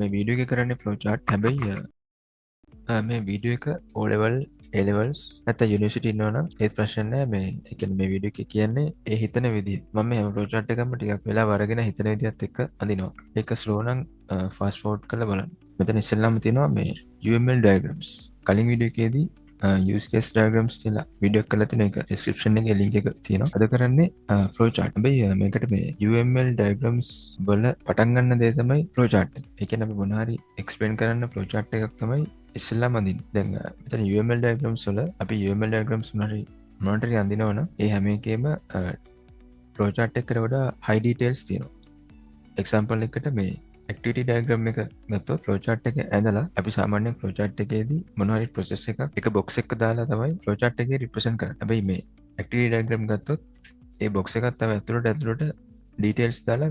මේ වීඩියෝ එක කරන්නේ ෆ්ලෝ චාට්. හැබැයි මේ වීඩියෝ එක O level A levels නැත්නම් යුනිවර්සිටි ඉන්නවා නම් ඒත් ප්‍රශ්න නැහැ. මේ ඒ කියන්නේ මේ වීඩියෝ එක කියන්නේ ඒ හිතන විදිය. මම මේ හැම ෆ්ලෝ චාට් එකක්ම ටිකක් වෙලාව අරගෙන හිතන විදියත් එක්ක අඳිනවා. ඒක ස්ලෝ නම් ෆාස්ට් ෆෝවර්ඩ් කරලා බලන්න. මෙතන ඉස්සෙල්ලාම තියෙනවා මේ UML diagrams. කලින් වීඩියෝ එකේදී use case diagrams කියලා වීඩියෝ එකක් කරලා තියෙන එක description එකේ link එක තියෙනවා. අද කරන්නේ flow chart. හැබැයි මේකට මේ UML diagrams වල පටන් ගන්න දේ තමයි flow chart එක. ඒ කියන්නේ අපි මොනවා හරි explain කරන්න flow chart එකක් තමයි ඉස්සෙල්ලාම අඳින්නේ. දැන් මෙතන UML diagrams වල අපි UML diagrams මොනවාට හරි අඳිනවනම් ඒ හැම එකේම flow chart එකකට වඩා high details තියෙනවා. example එකකට මේ activity diagram එක ගත්තොත් flow chart එක ඇඳලා අපි සාමාන්‍යයෙන් flow chart එකේදී මොනවා හරි process එකක් එක box එකක දාලා තමයි flow chart එකේ represent කරන්නේ. හැබැයි මේ activity diagram ගත්තොත් ඒ box එකත් තව ඇතුළට details දාලා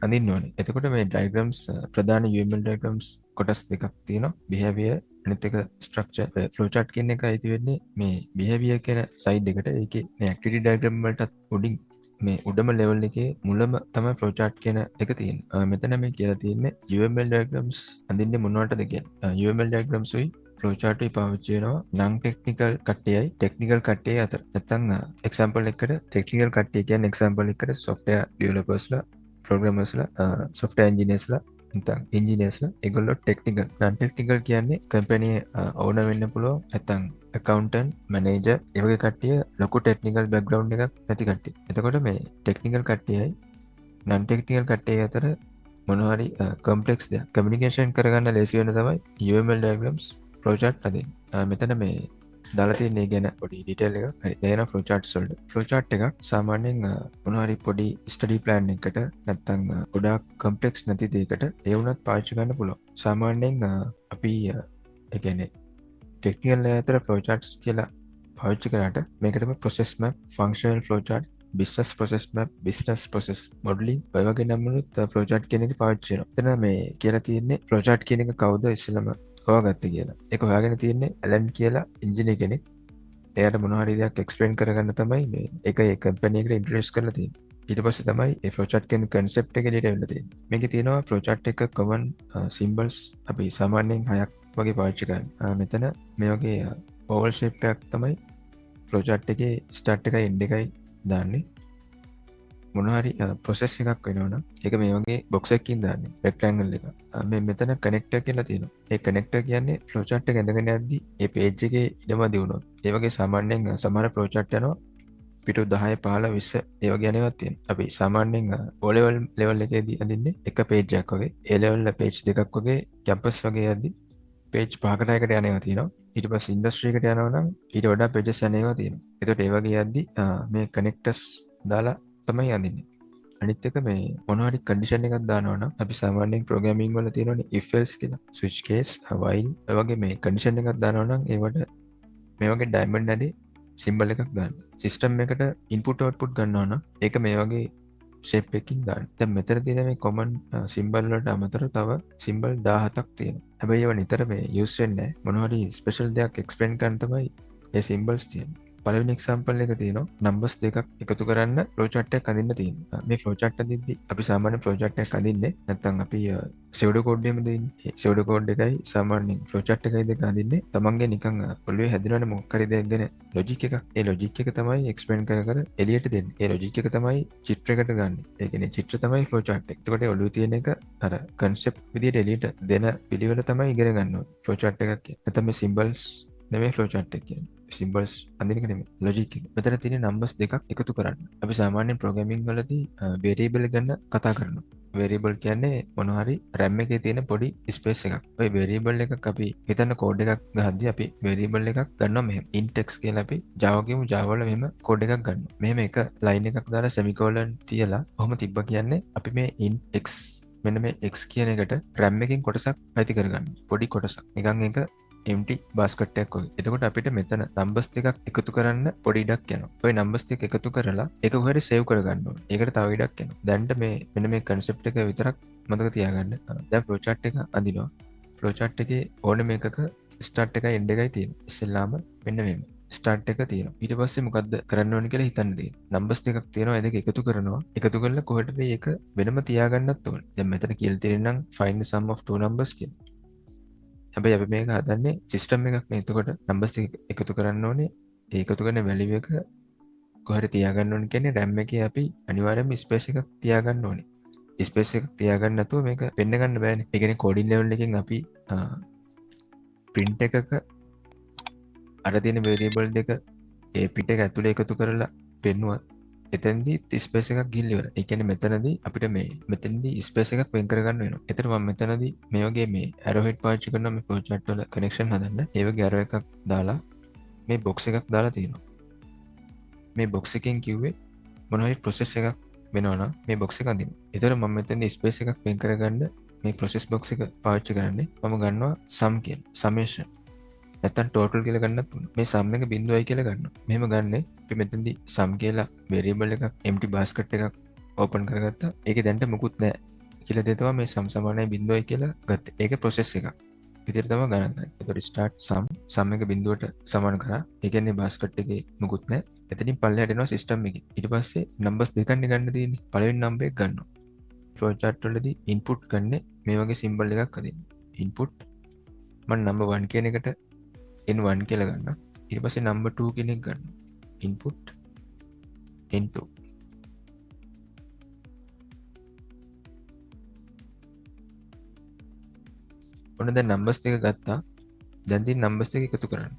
අඳින්න ඕනේ. එතකොට මේ diagrams ප්‍රධාන UML diagrams කොටස් දෙකක් තියෙනවා. behavior අනිත් එක structure. flow chart කියන එක අයිති වෙන්නේ මේ behavior කියන side එකට. ඒකේ මේ activity diagram වලටත් උඩින් මේ උඩම ලෙවල් එකේ මුලම තමයි flow chart කියන එක තියෙන්නේ. මෙතන මේ කියලා තියෙන්නේ UML diagrams අඳින්නේ මොනවටද කියලා. UML diagrams උයි flow chart එක පාවිච්චි වෙනවා non technical කට්ටියයි technical කට්ටියයි අතර. නැත්තම් example එකකට technical කට්ටිය කියන්නේ example එකකට software developers ලා programmers ලා software engineers ලා නැත්තම් engineers ලා ඒගොල්ලෝ technical. non technical කියන්නේ company owner වෙන්න පුළුවන්. නැත්තම් accountant, manager ඒ වගේ කට්ටිය ලොකු technical background එකක් නැති කට්ටිය. එතකොට මේ technical කට්ටියයි non technical කට්ටිය අතර මොනවා හරි complex දෙයක් communication කරගන්න ලේසි වෙන තමයි UML diagrams flow chart අදින්නේ. මෙතන මේ දාලා තියෙන ඒ ගැන පොඩි detail එකක්. හරි. දැන් flow charts වලට. flow chart එකක් සාමාන්‍යයෙන් මොනවා හරි පොඩි study plan එකකට නැත්තම් ගොඩාක් complex නැති දෙයකට ඒ වුණත් පාවිච්චි කරන්න පුළුවන්. සාමාන්‍යයෙන් අපි ඒ කියන්නේ ටෙක්නිකල් අතර flow charts කියලා පාවිච්චි කරාට මේකටම process map, functional flow chart, business process map, business process modeling ඔය වගේ නම් වලත් flow chart කියන එක පාවිච්චි වෙනවා. එතන මේ කියලා තියෙන්නේ flow chart කියන එක කවුද ඉස්සෙල්ලාම හොයාගත්තේ කියලා. ඒක හොයාගෙන තියෙන්නේ ඇලන් කියලා ඉංජිනේර කෙනෙක්. එයාට මොනවා හරි දෙයක් explain කරගන්න තමයි මේ ඒක ඒ කම්පැනි එකට ඉන්ට්‍රොඩියුස් කරලා තියෙන්නේ. ඊට පස්සේ තමයි මේ flow chart කියන concept එක එළියට එන්න තියෙන්නේ. මේකේ තියෙනවා flow chart එක common symbols අපි සාමාන්‍යයෙන් 6ක් වගේ පාවිච්චි කරන්නේ. මෙතන මේ වගේ oval shape එකක් තමයි flow chart එකේ start එකයි end එකයි දාන්නේ. මොනවා හරි process එකක් වෙනවනම් ඒක මේ වගේ box එකකින් දාන්නේ rectangle එකක්. මේ මෙතන connector කියලා තියෙනවා. ඒ connector කියන්නේ flow chart එක ඇඳගෙන යද්දි ඒ page එකේ ඉඩමදි වුණොත් ඒ වගේ සාමාන්‍යයෙන් සමහර flow chart යනවා පිටු 10 15 20 ඒ වගේ යනවත් තියෙනවා. අපි සාමාන්‍යයෙන් O level එකේදී අඳින්නේ එක page එකක් වගේ. A level page දෙකක් වගේ campus වගේ යද්දි page 5කට 6කට යනවා තියෙනවා. ඊට පස්සේ industry එකට යනවා නම් ඊට වඩා pages යනවා තියෙනවා. ඒකට ඒ වගේ යද්දි මේ connectors දාලා තමයි අඳින්නේ. අනිත් එක මේ මොනවා හරි condition එකක් දානවා නම් අපි සාමාන්‍යයෙන් programming වල තියෙනවනේ if else කියලා. switch case, while ඔය වගේ මේ condition එකක් දානවා නම් ඒවට මේ වගේ diamond නැදී සිම්බල් එකක් දාන්න. සිස්ටම් එකට ඉන්පුට් අවුට්පුට් ගන්නවා නම් ඒක මේ වගේ ෂේප් එකකින් දාන්න. දැන් මෙතන තියෙන මේ කොමන් සිම්බල් වලට අමතරව තව සිම්බල් 17ක් තියෙනවා. හැබැයි ඒවා නිතර මේ යූස් වෙන්නේ නැහැ. මොනවා හරි ස්පෙෂල් දෙයක් එක්ස්ප්ලেইন කරන්න තමයි මේ සිම්බල්ස් තියෙන්නේ. පළවෙනි එක්සැම්පල් එක තියෙනවා නම්බර්ස් දෙකක් එකතු කරන්න ෆ්ලෝ chart එකක් අඳින්න තියෙනවා. මේ ෆ්ලෝ chart අඳිද්දි අපි සාමාන්‍ය ෆ්ලෝ chart එකක් අඳින්නේ නැත්නම් අපි pseudo code එකම දෙන්නේ. pseudo code එකයි සාමාන්‍යයෙන් ෆ්ලෝ chart එකයි දෙක අඳින්නේ තමන්ගේ නිකන් ඔළුවේ හැදිනවනේ මොකක් හරි දෙයක් ගැන ලොජික් එකක්. ඒ ලොජික් එක තමයි එක්ස්ප්ලেইন කර කර එළියට දෙන්නේ. ඒ ලොජික් එක තමයි චිත්‍රයකට ගන්න. ඒ කියන්නේ චිත්‍ර තමයි ෆ්ලෝ chart එක. එතකොට ඔළුවේ තියෙන එක අර concept විදියට එළියට දෙන පිළිවෙල තමයි ඉගෙන ගන්න ඕනේ ෆ්ලෝ chart එකක් කියන්නේ. නැත්නම් මේ symbols නෙමෙයි ෆ්ලෝ chart එක කියන්නේ. සිම්බල්ස් අඳින එක නෙමෙයි ලොජික් එක. මෙතන තියෙන නම්බර්ස් දෙකක් එකතු කරන්න. අපි සාමාන්‍යයෙන් ප්‍රෝග්‍රෑමින් වලදී වේරියබල් ගැන කතා කරනවා. වේරියබල් කියන්නේ මොනවා හරි RAM එකේ තියෙන පොඩි ස්පේස් එකක්. ওই වේරියබල් එකක් අපි හිතන්න කෝඩ් එකක් ගහද්දී අපි වේරියබල් එකක් ගන්නවා මෙහෙම. int x කියලා අපි Java කියමු Java වල මෙහෙම කෝඩ් එකක් ගන්නවා. මෙහෙම එක ලයින් එකක් දාලා semicolon තියලා කොහොම තිබ්බා කියන්නේ අපි මේ int x මෙන්න මේ x කියන එකට RAM එකකින් කොටසක් අයිති කරගන්න. පොඩි කොටසක්. නිකන් ඒක empty basket එකක් වගේ. එතකොට අපිට මෙතන numbers දෙකක් එකතු කරන්න පොඩි ඉඩක් යනවා. ওই numbers දෙක එකතු කරලා ඒක කොහරි save කරගන්න ඕනේ. ඒකට තව ඉඩක් යනවා. දැන්ට මේ මෙන්න මේ concept එක විතරක් මතක තියාගන්න. දැන් flow chart එක අඳිනවා. flow chart එකේ ඕනම එකක start එකයි end එකයි තියෙනවා. ඉස්සෙල්ලාම මෙන්න මෙහෙම. ස්ටාර්ට් එක තියෙනවා. ඊට පස්සේ මොකද්ද කරන්න ඕනේ කියලා හිතන්න තියෙනවා. නම්බර්ස් දෙකක් තියෙනවා. ඒ දෙක එකතු කරනවා. එකතු කරලා කොහෙටද ඒක වෙනම තියාගන්නත් ඕනේ. දැන් මෙතන කියලා තියෙනවා නම් find the sum of two numbers කියලා. හැබැයි අපි මේක හදන්නේ සිස්ටම් එකක් නේ. එතකොට නම්බර්ස් දෙක එකතු කරන්න ඕනේ. ඒ එකතු කරන වැලියු එක කොහරි තියාගන්න ඕනේ කියන්නේ RAM එකේ අපි අනිවාර්යයෙන්ම ස්පේස් එකක් තියාගන්න ඕනේ. ස්පේස් එකක් තියාගන්න නැතුව මේක පෙන්න ගන්න බෑනේ. ඒ කියන්නේ කෝඩින් ලෙවල් එකෙන් අපි print එකක අර තියෙන variable දෙක ඒ print එක ඇතුලේ එකතු කරලා පෙන්නුවා. එතනදී ස්පේස් එකක් ගිහින් ඉවරයි. ඒ කියන්නේ මෙතනදී අපිට මෙතනදී ස්පේස් එකක් වෙන් කරගන්න වෙනවා. ඒතර මම මෙතනදී මේ වගේ මේ arrow head පාවිච්චි කරනවා මේ flow chart වල connection හදන්න. ඒ වගේ arrow එකක් දාලා මේ box එකක් දාලා තියෙනවා. මේ box එකෙන් කිව්වේ මොන හරි process එකක් වෙනවා නම් මේ box එක අඳින්න. ඒතර මම මෙතනදී ස්පේස් එකක් වෙන් කරගන්න මේ process box එක පාවිච්චි කරන්නේ. මම ගන්නවා sum කියන summation. නැත්තම් total කියලා ගන්නත් පුළුවන්. මේ sum එක 0යි කියලා ගන්නවා. මෙහෙම ගන්නේ අපි මෙතනදී sum කියලා variable එකක් empty basket එකක් open කරගත්තා. ඒකේ දැන්ට මුකුත් නැහැ කියලා දෙතවා මේ sum සමානයි 0යි කියලා ගත්තා. ඒක process එකක්. විදිහට තමයි ගණන් ගන්නේ. ඒතකොට start sum එක 0ට සමාන කරා. ඒ කියන්නේ basket එකේ මුකුත් නැහැ. එතනින් පල්ලෙහාට එනවා system එකේ. ඊට පස්සේ numbers දෙකක්නේ ගන්න තියෙන්නේ. පළවෙනි number එක ගන්නවා. flow chart වලදී input ගන්නේ මේ වගේ symbol එකක් අදින්න. input මම number 1 කියන එකට n1 කියලා ගන්න. ඊට පස්සේ number 2 කියන එක ගන්න. input n2. ඔන්න දැන් numbers දෙක ගත්තා. දැන් තියෙන numbers දෙක එකතු කරන්න.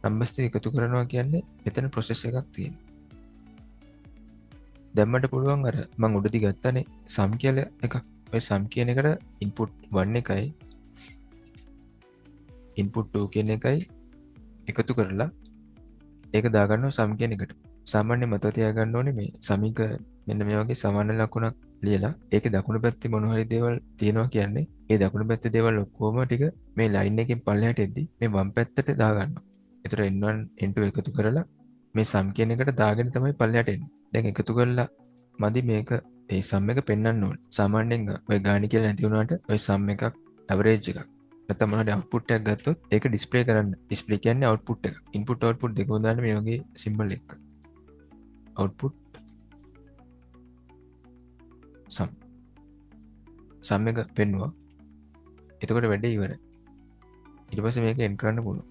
numbers දෙක එකතු කරනවා කියන්නේ මෙතන process එකක් තියෙනවා. දැන් මට පුළුවන් අර මම උඩදී ගත්තානේ sum කියලා එකක්. ඔය sum කියන එකට input 1 එකයි input 2 කියන එකයි එකතු කරලා ඒක දාගන්නවා sum කියන එකට. සාමාන්‍ය මතක තියාගන්න ඕනේ මේ සමීකරණ මෙන්න මේ වගේ සමාන ලකුණක් ලියලා ඒකේ දකුණු පැත්තේ මොන හරි දේවල් තියෙනවා කියන්නේ ඒ දකුණු පැත්තේ දේවල් ඔක්කොම ටික මේ ලයින් එකෙන් පල්ලෙහාට එද්දි මේ වම් පැත්තට දාගන්නවා. ඒතර n1 n2 එකතු කරලා මේ sum කියන එකට දාගෙන තමයි පල්ලෙහාට එන්නේ. දැන් එකතු කරලා මදි මේක ඒ sum එක පෙන්වන්න ඕනේ. සාමාන්‍යයෙන් ඔය ගාණි කියලා නැති වුණාට ඔය sum එකක් average එකක් නැත්නම් මොනවාරි output එකක් ගත්තොත් ඒක display කරන්න. display කියන්නේ output එක. input output දෙකම දාන්න මේ වගේ symbol එකක්. output sum එක පෙන්වුවා. එතකොට වැඩේ ඉවරයි. ඊට පස්සේ මේක end කරන්න පුළුවන්.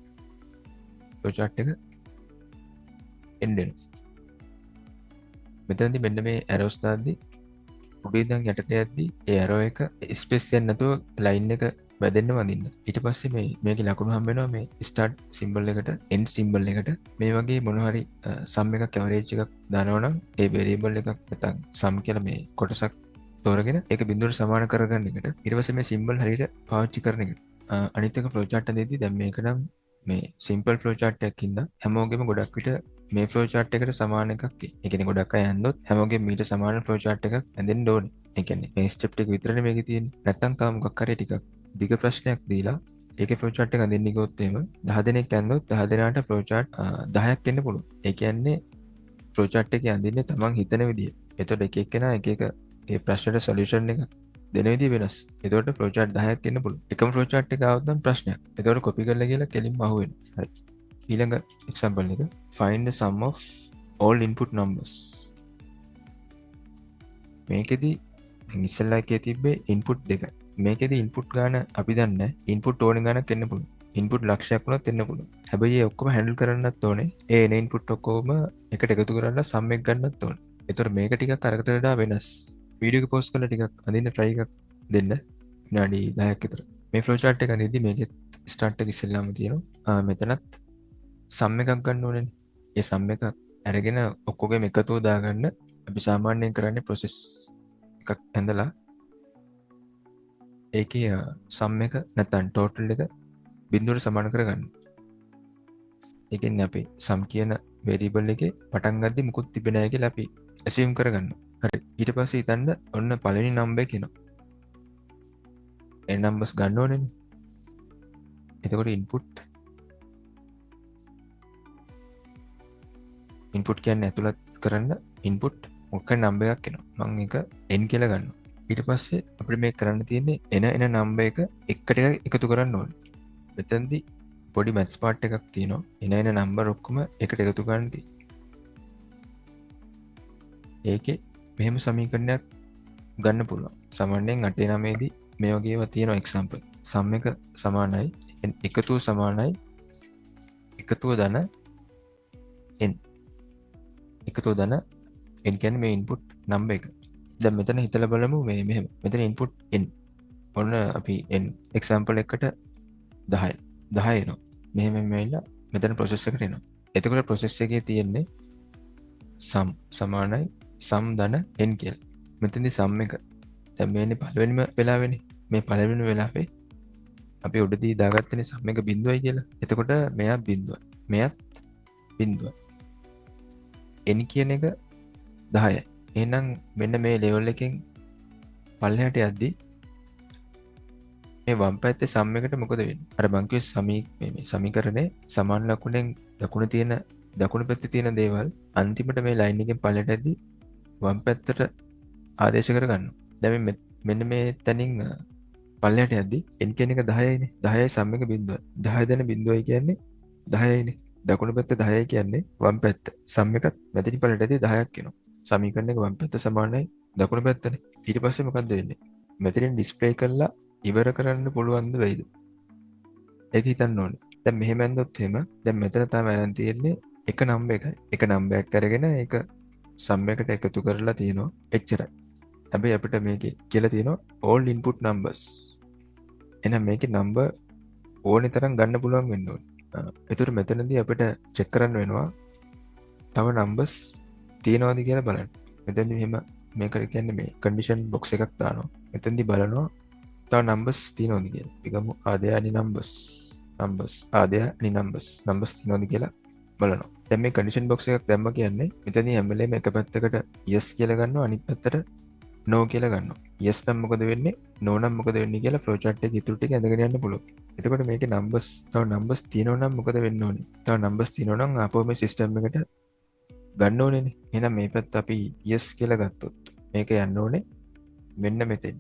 flow chart එක end වෙනවා. මෙතනදී මෙන්න මේ arrows දාද්දි උඩින් ඉඳන් යටට යද්දි ඒ arrow එක space දෙන්න නැතුව line එක වැදෙන්න වදින්න. ඊට පස්සේ මේකේ ලකුණු හම්බ වෙනවා මේ start symbol එකට end symbol එකට මේ වගේ මොන හරි sum එකක් average එකක් දානවා නම් ඒ variable එකක් නැත්නම් sum කියලා මේ කොටසක් තෝරගෙන ඒක බිඳුවට සමාන කරගන්න එකට ඊට පස්සේ මේ symbol හරියට පාවිච්චි කරන එකට. අනිත් එක flow chart එකේදී දැන් මේක නම් මේ simple flow chart එකක් ඉඳන් හැමෝගෙම ගොඩක් විට මේ flow chart එකට සමාන එකක් ඒ කියන්නේ ගොඩක් අය ඇඳොත් හැමෝගෙම මීට සමාන flow chart එකක් ඇඳෙන්න ඕනේ. ඒ කියන්නේ මේ step ටික විතරනේ මේකේ තියෙන්නේ. නැත්නම් තව මොකක් හරි ටිකක් දිග ප්‍රශ්නයක් දීලා ඒකේ flow chart එක අඳින්න ගියොත් එහෙම 10 දෙනෙක් ඇඳොත් 10 දෙනාට flow chart 10ක් එන්න පුළුවන්. ඒ කියන්නේ flow chart එකේ අඳින්නේ තමන් හිතන විදිය. එතකොට එක එක්කෙනා එක එක ඒ ප්‍රශ්නෙට solution එක දෙන විදිය වෙනස්. එතකොට flow chart 10ක් එන්න පුළුවන්. එකම flow chart එක ආවොත් නම් ප්‍රශ්නයක්. එතකොට copy කරලා ගිහලා කෙලින්ම අහුවෙනවා. හරි. ඊළඟ example එක find the sum of all input numbers. මේකෙදි ඉස්සෙල්ලා එකේ තිබ්බේ input දෙකයි. මේකෙදි input ගාන අපි දන්නේ input ඕන ගානක් එන්න පුළුවන්. input ලක්ෂයක් වුණත් එන්න පුළුවන්. හැබැයි ඒ ඔක්කොම handle කරන්නත් ඕනේ. ඒ එන input ඔක්කොම එකට එකතු කරලා sum එක ගන්නත් ඕනේ. ඒතකොට මේක ටිකක් අරකට වඩා වෙනස්. වීඩියෝ එක පෝස්ට් කරලා ටිකක් අඳින්න try එකක් දෙන්න. විනාඩි 10ක් විතර. මේ flow chart එක අඳිද්දි මේකේ start එක ඉස්සෙල්ලාම තියෙනවා. මෙතනත් sum එකක් ගන්න ඕනේනේ. ඒ sum එක අරගෙන ඔක්කොගෙම එකතුව දාගන්න අපි සාමාන්‍යයෙන් කරන්නේ process එකක් ඇඳලා ඒකේ sum එක නැත්නම් total එක බිඳුවට සමාන කරගන්න. ඒ කියන්නේ අපි sum කියන variable එකේ පටන් ගද්දි මුකුත් තිබෙන්නේ නැහැ කියලා අපි assume කරගන්නවා. හරි. ඊට පස්සේ හිතන්න ඔන්න පළවෙනි number එක එනවා. ඒ numbers ගන්න ඕනේනේ. එතකොට input කියන්නේ ඇතුළත් කරන්න input මොකක් number එකක් එනවා. මම ඒක n කියලා ගන්නවා. ඊට පස්සේ අපිට මේක කරන්න තියෙන්නේ එන number එක එකට එකතු කරන්න ඕනේ. මෙතනදී පොඩි මැත්ස් පාට් එකක් තියෙනවා. එන නම්බර් ඔක්කොම එකට එකතු කරන්න තියෙනවා. ඒකේ මෙහෙම සමීකරණයක් ගන්න පුළුවන්. සාමාන්‍යයෙන් 8 9 දී මේ වගේ ඒවා තියෙනවා එක්සැම්පල්. සම් එක සමානයි එකතුව සමානයි එකතුව ධන n. එකතුව ධන n කියන්නේ මේ ඉන්පුට් නම්බර් එක. දැන් මෙතන හිතලා බලමු මේ මෙහෙම. මෙතන ඉන්පුට් n. ඔන්න අපි n එක්සැම්පල් එකට 10. 10 එනවා. මෙහෙම මෙයිලා මෙතන ප්‍රොසෙස් එකට එනවා. එතකොට ප්‍රොසෙස් එකේ තියෙන්නේ sum සමානයි sum ධන n කියලා. මෙතනදී sum එක දැන් මේනේ පළවෙනිම වෙලාවෙනේ. මේ පළවෙනි වෙලාවේ අපි උඩදී දාගත්තනේ sum එක බිඳුවයි කියලා. එතකොට මෙයා බිඳුවයි. මෙයත් බිඳුවයි. n කියන එක 10යි. එහෙනම් මෙන්න මේ ලෙවල් එකෙන් පල්ලෙහාට යද්දී මේ වම් පැත්තේ sum එකට මොකද වෙන්නේ? අර මං කිව්වේ මේ සමීකරණේ සමාන ලකුණෙන් දකුණු පැත්තේ තියෙන දේවල් අන්තිමට මේ ලයින් එකෙන් පල්ලෙහාට යද්දී වම් පැත්තට ආදේශ කරගන්නවා. දැන් මෙන්න මේ තැනින් පල්ලෙහාට යද්දී n කියන එක 10යිනේ. 10යි sum එක බිඳුවයි. 10 දැන බිඳුවයි කියන්නේ 10යිනේ. දකුණු පැත්ත 10යි කියන්නේ වම් පැත්ත. sum එකත් මෙතනින් පල්ලෙහාට යද්දී 10ක් එනවා. සමීකරණයක වම් පැත්ත සමානයි දකුණු පැත්තනේ. ඊට පස්සේ මොකද්ද වෙන්නේ? මෙතනින් ඩිස්ප්ලේ කරලා ඉවර කරන්න පුළුවන්ද වෙයිද? ඒක හිතන්න ඕනේ. දැන් මෙහෙම ඇඳොත් එහෙම දැන් මෙතන තමයි අරන් තියෙන්නේ එක නම්බර් එකයි. එක නම්බර් එකක් අරගෙන ඒක sum එකට එකතු කරලා තියෙනවා. එච්චරයි. හැබැයි අපිට මේකේ කියලා තියෙනවා all input numbers. එහෙනම් මේකේ නම්බර් ඕනේ තරම් ගන්න පුළුවන් වෙන්න ඕනේ. ඒතර මෙතනදී අපිට චෙක් කරන්න වෙනවා තව නම්බර්ස් තියෙනවද කියලා බලන්න. මෙතනදී මෙහෙම මේකට කියන්නේ මේ කන්ඩිෂන් බොක්ස් එකක් දානවා. මෙතනදී බලනවා තව නම්බර්ස් තියෙනවද කියලා. අපි ගමු are there any numbers are there any numbers තියෙනවද කියලා බලනවා. දැන් මේ කන්ඩිෂන් බොක්ස් එකක් දැම්ම කියන්නේ මෙතනදී හැම වෙලේම එක පැත්තකට yes කියලා ගන්නවා අනිත් පැත්තට no කියලා ගන්නවා. yes නම් මොකද වෙන්නේ? no නම් මොකද වෙන්නේ කියලා ෆ්ලෝ chart එකේ ඉතුරු ටික ඇඳගෙන යන්න පුළුවන්. එතකොට මේකේ තව නම්බර්ස් තියෙනවා නම් මොකද වෙන්න ඕනේ? තව නම්බර්ස් තියෙනවා නම් ආපහු මේ සිස්ටම් එකට ගන්න ඕනේනේ. එහෙනම් මේ පැත්ත අපි yes කියලා ගත්තොත් මේක යන්න ඕනේ මෙන්න මෙතෙන්.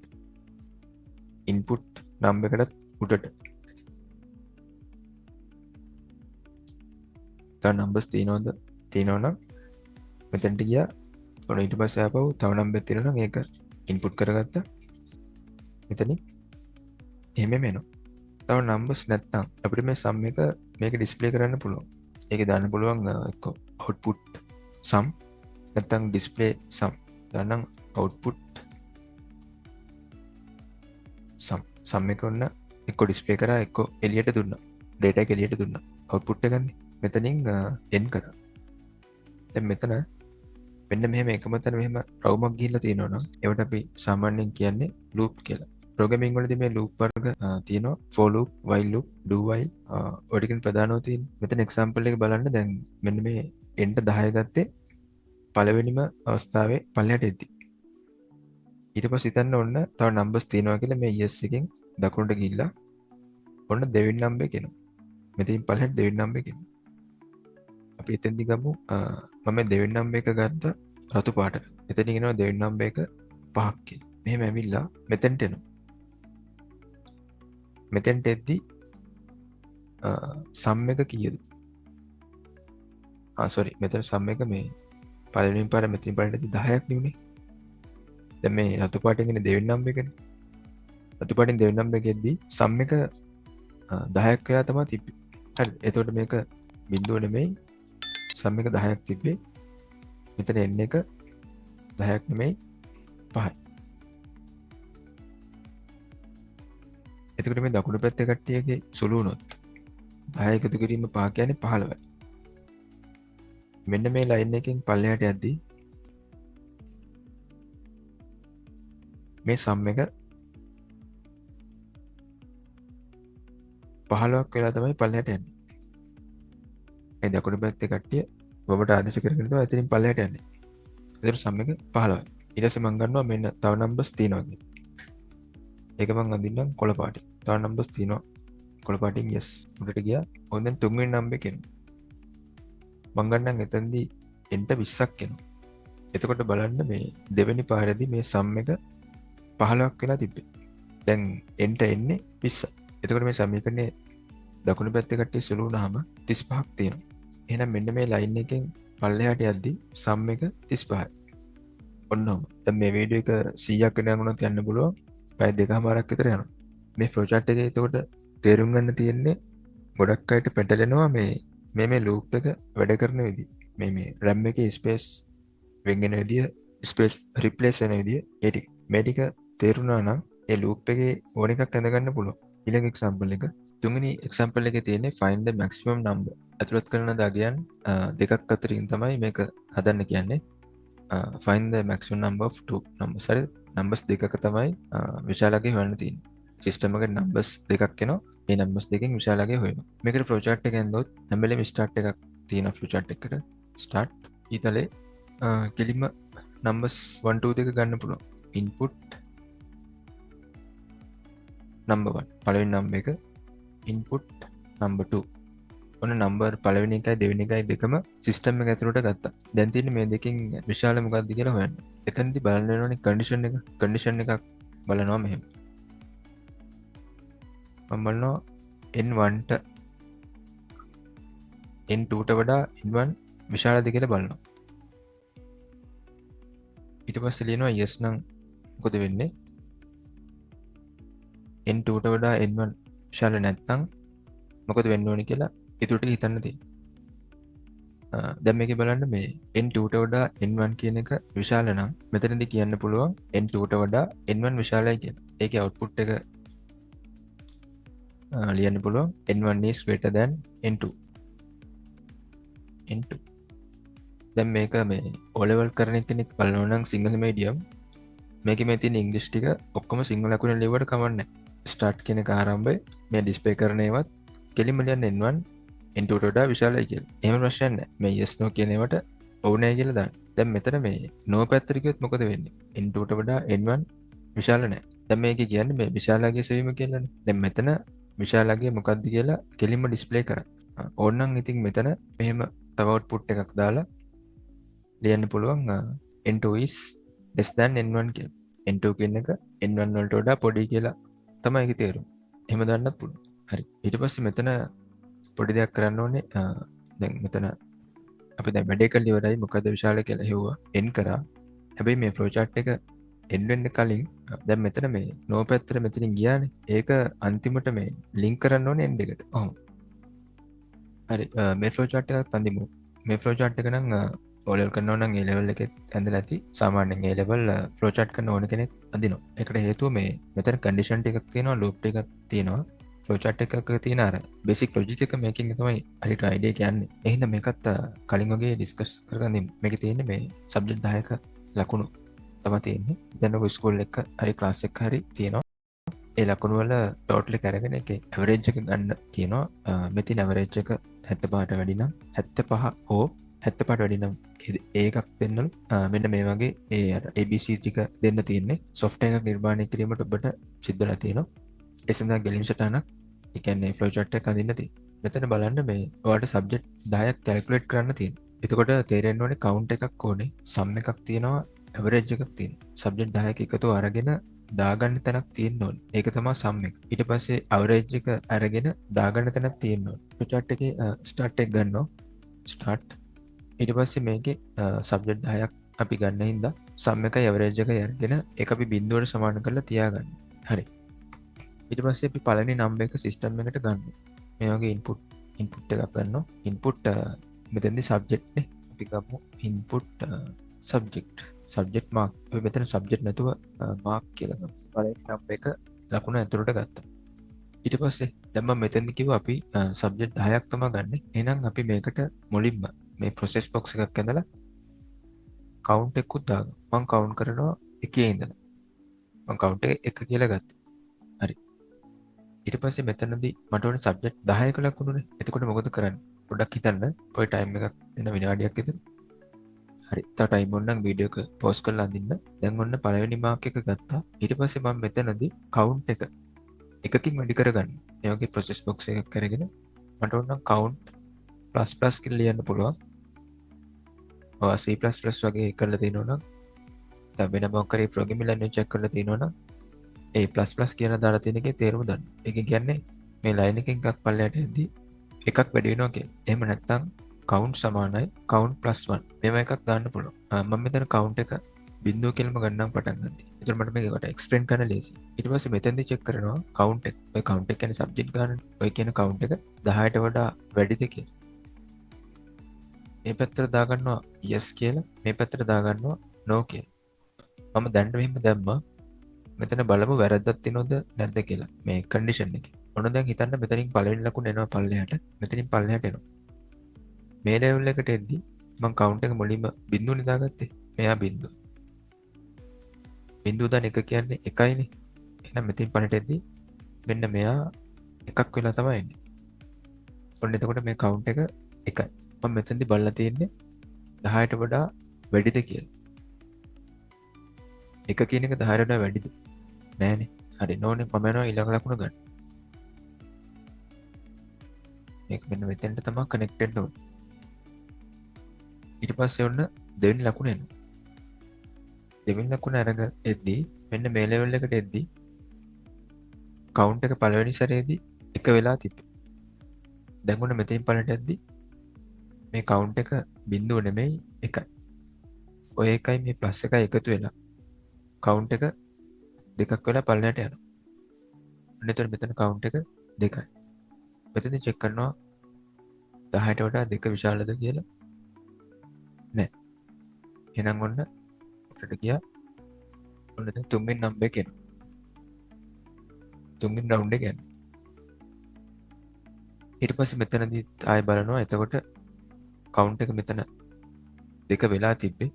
ඉන්පුට් නම්බර් එකටත් උඩට. තව නම්බර්ස් තියෙනවනම් මෙතෙන්ට ගියා. ඔන්න ඊට පස්සේ ආපහු තව නම්බර් තියෙනවා නම් ඒක ඉන්පුට් කරගත්තා. මෙතනින් එහෙම එනවා. තව නම්බර්ස් නැත්නම් අපිට මේ sum එක මේක ඩිස්ප්ලේ කරන්න පුළුවන්. ඒක දාන්න පුළුවන් එක්ක output sum නැත්නම් display sum. දාන්නම් output sum එක ඔන්න එක්ක ඩිස්ප්ලේ කරා එක්ක එළියට දුන්නා. data එක එළියට දුන්නා. output එක ගන්නේ. මෙතනින් end කරා. දැන් මෙතන මෙන්න මෙහෙම එකම තැන මෙහෙම රවුමක් ගිහිල්ලා තියෙනවා නම් ඒවට අපි සාමාන්‍යයෙන් කියන්නේ loop කියලා. ප්‍රෝග්‍රෑමින් වලදී මේ loop වර්ග තියෙනවා. for loop, while loop, do while ඔය ටිකෙන් ප්‍රධානව තියෙන. මෙතන example එක බලන්න දැන් මෙන්න මේ end 10 ගත්තේ පළවෙනිම අවස්ථාවේ පල්ලෙහාට එද්දි. ඊට පස්සේ හිතන්න ඕන්න තව numbers තියෙනවා කියලා මේ yes එකෙන් දකුණට ගිහිල්ලා ඔන්න දෙවෙනි number එක එනවා. මෙතනින් පල්ලෙහාට දෙවෙනි number එක එනවා. අපි එතෙන්දි ගමු මම දෙවෙනි නම්බර් එක ගත්ත රතු පාටට. එතනින් එනවා දෙවෙනි නම්බර් එක 5ක් කියලා. මෙහෙම ඇවිල්ලා මෙතෙන්ට එනවා. මෙතෙන්ට එද්දි sum එක කීයද? sorry මෙතන sum එක මේ පළවෙනි පාර මෙතනින් බලද්දි 10ක් නෙවෙයි. දැන් මේ රතු පාටෙන් එන දෙවෙනි නම්බර් එකනේ. රතු පාටෙන් දෙවෙනි නම්බර් එකෙද්දි sum එක 10ක් වෙලා තමයි තිබ්බේ. හරිද? එතකොට මේක බිඳුව නෙමෙයි sum එක 10ක් තිබ්බේ. මෙතන n එක 10ක් නෙමෙයි 5යි. එතකොට මේ දකුණු පැත්තේ කට්ටියගේ සුළු වුණොත් 10 එකතු කිරීම 5 කියන්නේ 15යි. මෙන්න මේ ලයින් එකෙන් පල්ලෙහාට යද්දී මේ sum එක 15ක් වෙලා තමයි පල්ලෙහාට යන්නේ. ඒ දකුණු පැත්තේ කට්ටිය වමට ආදේශ කරගෙන තමයි එතනින් පල්ලෙහාට යන්නේ. ඒතර sum එක 15යි. ඊට පස්සේ මම ගන්නවා මෙන්න තව numbers තියෙනවා කියලා. ඒක මම අඳින්නම් කොළ පාටින්. තව numbers තියෙනවා කොළ පාටින් yes. උඩට ගියා. ඔන්න දැන් තුන්වෙනි number එක එනවා. මම ගන්නම් එතනදී එන්ට 20ක් එනවා. එතකොට බලන්න මේ දෙවෙනි පාරේදී මේ sum එක 15ක් වෙලා තිබ්බේ. දැන් එන්ට එන්නේ 20යි. එතකොට මේ සමීකරණේ දකුණු පැත්තේ කට්ටිය සුළු වුණාම 35ක් තියෙනවා. එහෙනම් මෙන්න මේ ලයින් එකෙන් පල්ලෙහාට යද්දි සම් එක 35යි. ඔන්නෝම. දැන් මේ වීඩියෝ එක 100ක් වෙනකන් වුණත් යන්න පුළුවන්. පැය දෙකමාරක් විතර යනවා. මේ ෆ්ලෝ chart එකේ එතකොට තේරුම් ගන්න තියෙන්නේ ගොඩක් අයට පැටලෙනවා මේ ලූප් එක වැඩ කරන විදිහ. මේ RAM එකේ ස්පේස් වෙන්ගෙන විදිය, ස්පේස් රිප්ලේස් වෙන විදිය, ඒ ටික. මේ ටික තේරුණා නම් ඒ ලූප් එකේ ඕන එකක් ඇඳගන්න පුළුවන්. ඊළඟ එක්සැම්පල් එක. තුන්වෙනි එක්සැම්පල් එකේ තියෙන්නේ find the maximum number. ඇතුළත් කරන දාගයන් දෙකක් අතරින් තමයි මේක හදන්න කියන්නේ. find the maximum number of two numbers. හරි. numbers දෙකක තමයි විශාලගේ හොයන්න තියෙන්නේ. සිස්ටම් එකට numbers දෙකක් එනවා. මේ numbers දෙකෙන් විශාලගේ හොයනවා. මේකට flow chart එක ඇඳුවොත් හැම වෙලේම start එකක් තියෙනවා flow chart එකට. start ඊතලේ කෙලිම numbers 1 2 දෙක ගන්න පුළුවන්. input number 1 පළවෙනි number එක, input number 2. ඔන්න number පළවෙනි එකයි දෙවෙනි එකයි දෙකම සිස්ටම් එක ඇතුළට ගත්තා. දැන් තියෙන්නේ මේ දෙකෙන් විශාල මොකක්ද කියලා හොයන්න. එතනදී බලන්න වෙනවනේ කන්ඩිෂන් එක. කන්ඩිෂන් එකක් බලනවා මෙහෙම. මම බලනවා n1ට n2ට වඩා n1 විශාලද කියලා බලනවා. ඊට පස්සේ ලියනවා yes නම් මොකද වෙන්නේ? n2ට වඩා n1 විශාල නැත්නම් මොකද වෙන්න ඕනේ කියලා ඊටට හිතන්න තියෙනවා. දැන් මේකේ බලන්න මේ n2ට වඩා n1 කියන එක විශාල නම් මෙතනදී කියන්න පුළුවන් n2ට වඩා n1 විශාලයි කියලා. ඒකේ output එක ලියන්න පුළුවන් n1 is greater than n2. දැන් මේක මේ O level කරන කෙනෙක් බලනවා නම් සිංහල මීඩියම් මේකේ මේ තියෙන ඉංග්‍රීසි ටික ඔක්කොම සිංහල අකුරෙන් ලියුවට කමක් නැහැ. start කියන එක ආරම්භය මේ ඩිස්ප්ලේ කරන ඒවත් කෙලින්ම ලියන්න n1 n2ට වඩා විශාලයි කියලා. එහෙම ප්‍රශ්නයක් නැහැ. මේ yes no කියන ඒවට ඔව් නැහැ කියලා දාන්න. දැන් මෙතන මේ no පැත්තට ගියොත් මොකද වෙන්නේ? n2ට වඩා n1 විශාල නැහැ. දැන් මේකේ කියන්නේ මේ විශාලගේ සෙවීම කියලානේ. දැන් මෙතන විශාලගේ මොකක්ද කියලා කෙලින්ම ඩිස්ප්ලේ කරා. ඕනනම් ඉතින් මෙතන මෙහෙම තව output එකක් දාලා ලියන්න පුළුවන් n2 is less than n1 කියලා. n2 කියන එක n1 වලට වඩා පොඩි කියලා තමයි ඒකේ තේරුම. එහෙම දාන්නත් පුළුවන්. හරි. ඊට පස්සේ මෙතන පොඩි දෙයක් කරන්න ඕනේ. දැන් මෙතන අපි දැන් වැඩේ කරලා ඉවරයි. මොකද විශාල කියලා හෙව්වා. n කරා. හැබැයි මේ flow chart එක n වෙන්න කලින් දැන් මෙතන මේ no පැත්තට මෙතනින් ගියානේ. ඒක අන්තිමට මේ link කරන්න ඕනේ end එකට. ඔව්. හරි. මේ flow chart එකත් අඳිමු. මේ flow chart එක නම් O level කරනවා නම් A level එකෙත් ඇඳලා ඇති. සාමාන්‍යයෙන් A level flow chart කරන ඕන කෙනෙක් අඳිනවා. ඒකට හේතුව මේ මෙතන condition ටිකක් තියෙනවා, loop ටිකක් තියෙනවා. flow chart එකක තියෙන අර basic logic එක මේකෙන් තමයි හරියට idea කියන්නේ. එහෙනම් මේකත් කලින් වගේ discuss කරගන්න. මේකේ තියෙන්නේ මේ subject 10ක ලකුණු තමයි තියෙන්නේ. දැන් ඔය ස්කූල් එක හරි ක්ලාස් එක හරි තියෙනවා. ඒ ලකුණු වල ටෝටල් එක අරගෙන ඒකේ ඇවරේජ් එක ගන්න කියනවා. මෙතන ඇවරේජ් එක 75ට වැඩි නම් 75 හෝ 75ට වැඩි නම් ඒකක් දෙන්නලු. මෙන්න මේ වගේ ඒ අර ABC ටික දෙන්න තියෙන්නේ. software එකක් නිර්මාණය කිරීමට ඔබට සිද්ධ වෙලා තියෙනවා. ඒ සඳහා ගැලීම් සටහනක් ඒ කියන්නේ flow chart එක අඳින්න තියෙනවා. මෙතන බලන්න මේ ඔයාලට subject 10ක් calculate කරන්න තියෙනවා. එතකොට තේරෙන්න ඕනේ count එකක් ඕනේ, sum එකක් තියෙනවා, average එකක් තියෙනවා. subject 10ක එකතු අරගෙන දාගන්න තැනක් තියෙන්න ඕනේ. ඒක තමයි sum එක. ඊට පස්සේ average එක අරගෙන දාගන්න තැනක් තියෙන්න ඕනේ. flow chart එකේ start එක ගන්නවා. start. ඊට පස්සේ මේකේ subject 10ක් අපි ගන්න හින්දා sum එකයි average එකයි අරගෙන ඒක අපි බිඳුවට සමාන කරලා තියාගන්න. හරි. ඊට පස්සේ අපි පළවෙනි number එක system එකට ගන්නවා. මේ වගේ input එකක් ගන්නවා. input මෙතෙන්දී subject නේ. අපි ගමු input subject mark. අපි මෙතන subject නැතුව mark කියලා ගමු. පළවෙනි number එක ලකුණ ඇතුළට ගත්තා. ඊට පස්සේ දැන් මම මෙතෙන්දී කිව්වා අපි subject 10ක් තමයි ගන්නෙ. එහෙනම් අපි මේකට මුලින්ම මේ process box එකක් ඇඳලා count එකකුත් දාගමු. මම count කරනවා 1 ඉඳලා. මම count එක 1 කියලා ගත්තා. හරි. ඊට පස්සේ මෙතනදී මට ඕනේ subject 10ක ලකුණුනේ. එතකොට මොකද කරන්නේ? පොඩ්ඩක් හිතන්න. පොයි time එකක් දෙන විනාඩියක් විතර. හරි. තව time ඕන නම් වීඩියෝ එක pause කරලා අඳින්න. දැන් ඔන්න පළවෙනි mark එක ගත්තා. ඊට පස්සේ මම මෙතනදී count එක එකකින් වැඩි කරගන්න. මේ වගේ process box එකක් අරගෙන මට ඕන නම් count plus කියලා ලියන්න පුළුවන්. C++ වගේ කරලා තියෙනවා නම් තව වෙන මොකක් හරි programming language එකක් කරලා තියෙනවා නම් ඒ ++ කියන දාලා තියෙන එකේ තේරුම ගන්න. ඒක කියන්නේ මේ ලයින් එකෙන් එකක් පල්ලයට යද්දී එකක් වැඩි වෙනවා කියලා. එහෙම නැත්නම් කවුන්ට් සමානයි කවුන්ට් +1 මේව එකක් දාන්න පුළුවන්. මම මෙතන කවුන්ට් එක බිඳුව කියලාම ගන්නම් පටන් ගන්නවා. එතකොට මට මේකට එක්ස්ප්ලেইন කරන්න ලේසි. ඊට පස්සේ මෙතෙන්දී චෙක් කරනවා කවුන්ට් එක. ඔය කවුන්ට් එක කියන්නේ සබ්ජෙක්ට් ගන්න. ඔය කියන කවුන්ට් එක 10ට වඩා වැඩිද කියලා. මේ පැත්තට දාගන්නවා yes කියලා. මේ පැත්තට දාගන්නවා no කියලා. මම දැන් මෙහෙම දැම්මා. මෙතන බලමු වැරද්දක් තියෙනවද නැද්ද කියලා. මේ කන්ඩිෂන් එකේ. ඔන්න දැන් හිතන්න මෙතනින් පළවෙනි ලකුණ එනවා පල්ලෙහාට. මෙතනින් පල්ලෙහාට එනවා. මේ ලෙවල් එකට එද්දි මම කවුන්ට් එක මුලින්ම බිඳුවනේ දාගත්තේ. මෙයා බිඳුව. බිඳුව දාන එක කියන්නේ එකයිනේ. එහෙනම් මෙතනින් පල්ලෙහාට එද්දි මෙන්න මෙයා එකක් වෙලා තමයි එන්නේ. ඔන්න එතකොට මේ කවුන්ට් එක එකයි. මම මෙතනදී බලලා තියෙන්නේ 10ට වඩා වැඩිද කියලා. එක කියන එක 10ට වඩා වැඩිද? නෑනේ. හරි නෝනේ මම යනවා ඊළඟ ලකුණ ගන්න. මේක මෙන්න මෙතෙන්ට තමයි කනෙක්ටඩ් වෙන්නේ. ඊට පස්සේ ඔන්න දෙවෙනි ලකුණ එනවා. දෙවෙනි ලකුණ අරගෙන එද්දී මෙන්න මේ ලෙවල් එකට එද්දී කවුන්ට් එක පළවෙනි සැරේදී එක වෙලා තිබ්බේ. දැන් ඔන්න මෙතනින් පළලට යද්දී මේ කවුන්ට් එක බිඳුව නෙමෙයි එකයි. ඔය එකයි මේ ප්ලස් එකයි එකතු වෙලා කවුන්ට් එක දෙකක් වෙලා පල්ලෙහාට යනවා. එතකොට මෙතන කවුන්ට් එක දෙකයි. මෙතනදී චෙක් කරනවා 10ට වඩා දෙක විශාලද කියලා. නෑ. එහෙනම් ඔන්න උඩට ගියා. ඔන්න දැන් තුන්වෙනි නම්බර් එක එනවා. තුන්වෙනි රවුන්ඩ් එක යනවා. ඊට පස්සේ මෙතනදී ආයෙ බලනවා. එතකොට කවුන්ට් එක මෙතන දෙක වෙලා තිබ්බේ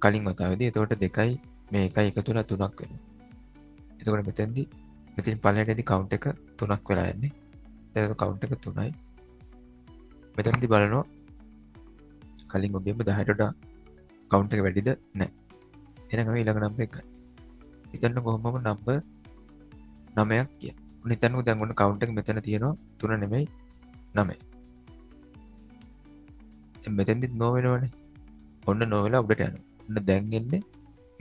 කලින් වතාවේදී. එතකොට දෙකයි මේ එකයි එකතු වෙලා තුනක් වෙනවා. එතකොට මෙතෙන්දී මෙතනින් පල්ලෙහාටදී කවුන්ට් එක තුනක් වෙලා යන්නේ. එතකොට කවුන්ට් එක 3යි. මෙතනදී බලනවා කලින් ඔබේම 10ට වඩා කවුන්ට් එක වැඩිද නැහැ. එහෙනම් අපි ඊළඟ නම්බර් එක ගන්න. හිතන්න කොහොමම නම්බර් 9ක් කිය. ඔන්න හිතන්නකෝ දැන් ඔන්න කවුන්ට් එක මෙතන තියෙනවා 3 නෙමෙයි 9. දැන් මෙතෙන්දිත් නෝ වෙනවනේ. ඔන්න නෝ වෙලා උඩට යනවා. ඔන්න දැන් එන්නේ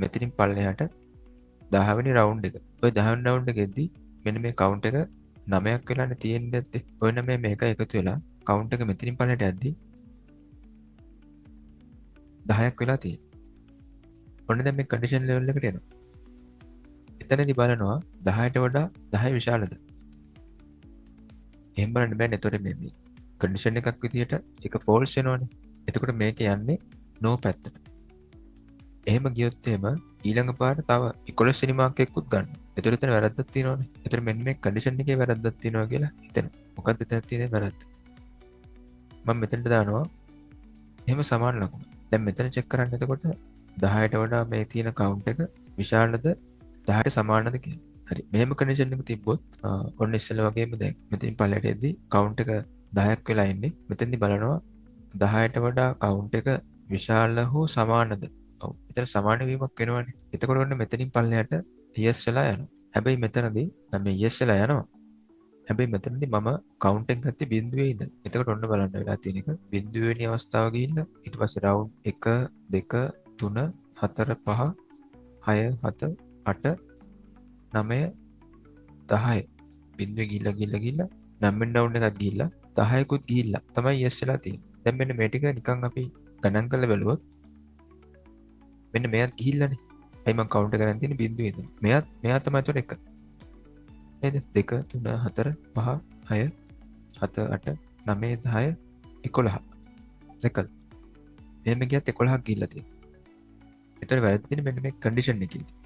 මෙතනින් පල්ලෙහාට 10 වෙනි රවුන්ඩ් එක. ඔය 10 වෙනි රවුන්ඩ් එකෙද්දී මෙන්න මේ කවුන්ට් එක 9ක් වෙලානේ තියෙන්නේ නැත්තේ. ඔය 9 මේක එකතු වෙලා කවුන්ට් එක මෙතනින් පල්ලෙහාට යද්දී 10ක් වෙලා තියෙනවා. ඔන්න දැන් මේ කන්ඩිෂන් ලෙවල් එකට එනවා. එතනදී බලනවා 10ට වඩා 10 විශාලද? එහෙම බලන්න බෑනේ. එතකොට මේ කන්ඩිෂන් එකක් විදියට ඒක ෆෝල්ස් වෙනවනේ. එතකොට මේක යන්නේ නෝ පැත්තට. එහෙම ගියොත් එහෙම ඊළඟ පාර තව 11 වෙනි මාක් එකකුත් ගන්න. එතකොට එතන වැරද්දක් තියෙනවනේ. එතකොට මෙන්න මේ කන්ඩිෂන් එකේ වැරද්දක් තියෙනවා කියලා හිතෙනවා. මොකක්ද එතන තියෙන වැරද්ද? මම මෙතනට දානවා එහෙම සමාන ලකුණ. දැන් මෙතන චෙක් කරන්න. එතකොට 10ට වඩා මේ තියෙන කවුන්ට් එක විශාලද 10ට සමානද කියලා. හරි. මෙහෙම කන්ඩිෂන් එක තිබ්බොත් ඔන්න ඉස්සෙල්ලා වගේම දැන් මෙතනින් පල්ලෙහාට එද්දී කවුන්ට් එක 10ක් වෙලා ඉන්නේ. මෙතෙන්දී බලනවා 10ට වඩා කවුන්ට් එක විශාල හෝ සමානද? ඔව්. එතන සමාන වීමක් වෙනවනේ. එතකොට ඔන්න මෙතනින් පල්ලෙහාට yes වෙලා යනවා. හැබැයි මෙතනදී මේ yes වෙලා යනවා. හැබැයි මෙතනදී මම කවුන්ට් එක ගත්තේ බිඳුවේ ඉඳලා. එතකොට ඔන්න බලන්න වෙලා තියෙන එක බිඳුවේ වෙනි අවස්ථාව ගිහිල්ලා ඊට පස්සේ රවුන්ඩ් 1 2 3 4 5 6 7 8 9 10 බිඳුවේ ගිහිල්ලා 9 වෙනි රවුන්ඩ් එකත් ගිහිල්ලා 10කුත් ගිහිල්ලා තමයි yes වෙලා තියෙන්නේ. දැන් මෙන්න මේ ටික නිකන් අපි ගණන් කරලා බැලුවොත් මෙන්න මෙයාත් ගිහිල්ලානේ. අයි මම කවුන්ට් එක ගන්න තියෙන්නේ බිඳුවේ ඉඳන්. මෙයා තමයි ඒතකොට එක. නේද? 2 3 4 5 6 7 8 9 10 11. දෙකල්. එහෙම ගියත් 11ක් ගිහිල්ලා තියෙනවා. ඒතර වැරදි තියෙන්නේ මෙන්න මේ කන්ඩිෂන් එකේදී.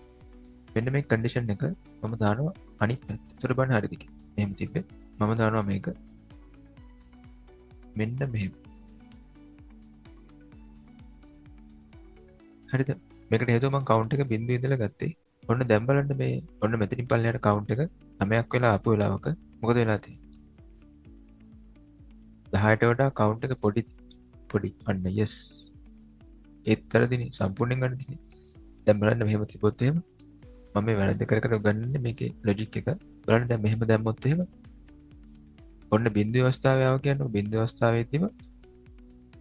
මෙන්න මේ කන්ඩිෂන් එක මම දානවා අනිත් පැත්ත. ඒතර බලන්න හරියද කියලා. එහෙම තිබ්බේ. මම දානවා මේක මෙන්න මෙහෙම. හරිද? මේකට හේතුව මම කවුන්ට් එක බිඳුවේ ඉඳලා ගත්තේ. ඔන්න දැන් බලන්න මේ ඔන්න මෙතනින් පල්ලෙහාට කවුන්ට් එක 9ක් වෙලා ආපු වෙලාවක මොකද වෙලා තියෙන්නේ? 10ට වඩා කවුන්ට් එක පොඩි අන්න yes. ඒත් වැරදිනේ සම්පූර්ණයෙන් ගන්න. දැන් බලන්න මෙහෙම තිබොත් එහෙම මම මේ වැරද්ද කර ගන්නන්නේ මේකේ ලොජික් එක. බලන්න දැන් මෙහෙම දැම්මොත් එහෙම ඔන්න බිඳුවේ අවස්ථාවේ ආව කියන්නේ බිඳුවේ අවස්ථාවේදීම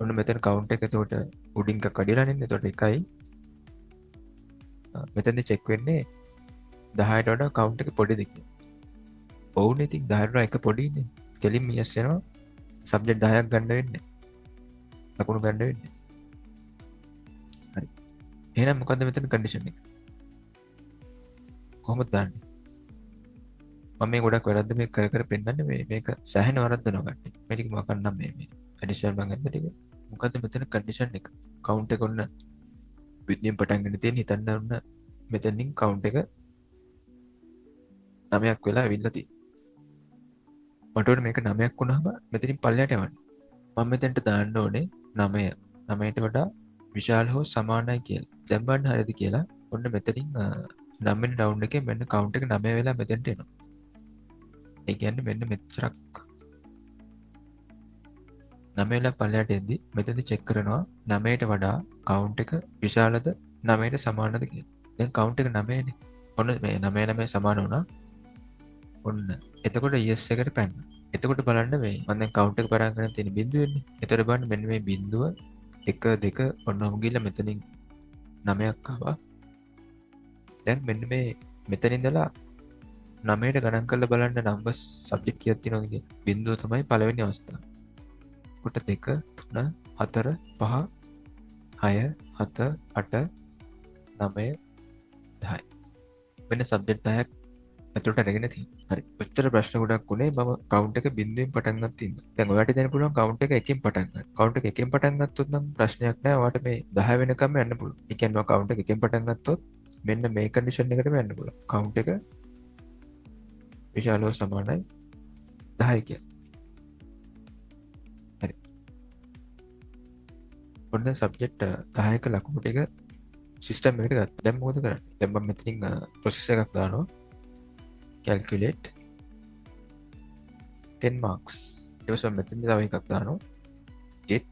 ඔන්න මෙතන කවුන්ට් එක එතකොට උඩින් එකක් කඩිලානේ. එතකොට එකයි මෙතනදී චෙක් වෙන්නේ 10ට වඩා කවුන්ට් එක පොඩිද කියලා. ඔවුන් ඉතින් 10ට එක පොඩිනේ. කෙලින්ම yes වෙනවා. සබ්ජෙක්ට් 10ක් ගන්න වෙන්නේ. ලකුණු ගන්න වෙන්නේ. හරි. එහෙනම් මොකද්ද මෙතන කන්ඩිෂන් එක? කොහොමද දාන්නේ? මම මේ ගොඩක් වැරද්ද මේ කර පෙන්නන්නේ මේක සෑහෙන වරද්දනවා කට්ටිය. මේ ටික මම කන්නම් මේ ඇඩිෂනල් මම ගන්න ටික. මොකද්ද මෙතන කන්ඩිෂන් එක? කවුන්ට් එක ඔන්න විද්‍යෙන් පටන් ගන්න තියෙන හිතන්න ඔන්න මෙතනින් කවුන්ට් එක 9ක් වෙලා ඇවිල්ලා තියෙනවා. මට ඕනේ මේක 9ක් වුණාම මෙතනින් පල්ලයට යවන්න. මම මෙතනට දාන්න ඕනේ 9. 9ට වඩා විශාල හෝ සමානයි කියලා. දැන් බලන්න හරියද කියලා. ඔන්න මෙතනින් 9 වෙනි රවුන්ඩ් එකේ මෙන්න කවුන්ට් එක 9 වෙලා මෙතනට එනවා. ඒ කියන්නේ මෙන්න මෙච්චරක් 9 වෙලා පල්ලයට එද්දි මෙතනදි චෙක් කරනවා 9ට වඩා කවුන්ට් එක විශාලද 9ට සමානද කියලා. දැන් කවුන්ට් එක 9නේ. ඔන්න මේ 9 9 සමාන වුණා. ඔන්න එතකොට yes එකට පැන්න. එතකොට බලන්න මේ මම දැන් කවුන්ට් එක පරාන් කරන් තියෙන බිඳුවනේ. එතකොට බලන්න මෙන්න මේ බිඳුව 1 2 ඔන්නම ගිහලා මෙතනින් 9ක් ආවා. දැන් මෙන්න මේ මෙතන ඉඳලා 9ට ගණන් කරලා බලන්න නම්බර්ස් සබ්ජෙක්ට් කීයක් තියෙනවද කියලා. බිඳුව තමයි පළවෙනි අවස්ථාව. කොට 2 3 4 5 6 7 8 9 10 වෙන සබ්ජෙක්ට් 10ක් ඇතුළට අරගෙන තියෙනවා. හරි. ඔච්චර ප්‍රශ්න ගොඩක් උනේ මම කවුන්ට් එක බිඳුවෙන් පටන් ගත්ත ඉඳන්. දැන් ඔයාලට දෙන්න පුළුවන් කවුන්ට් එක එකකින් පටන් ගන්න. කවුන්ට් එක එකකින් පටන් ගත්තොත් නම් ප්‍රශ්නයක් නෑ. ඔයාලට මේ 10 වෙනකම් යන්න පුළුවන්. ඒ කියන්නේ කවුන්ට් එක එකකින් පටන් ගත්තොත් මෙන්න මේ කන්ඩිෂන් එකටම යන්න පුළුවන්. කවුන්ට් එක විශාලව සමානයි 10 කියලා. හරි. ඔන්න සබ්ජෙක්ට් 10ක ලකුණු ටික සිස්ටම් එකට ගත්තා. දැන් මොකද කරන්නේ? දැන් මම මෙතනින් ප්‍රොසෙස් එකක් දානවා. calculate 10 marks. ඊට පස්සේ මෙතනදී තව එකක් දානවා. get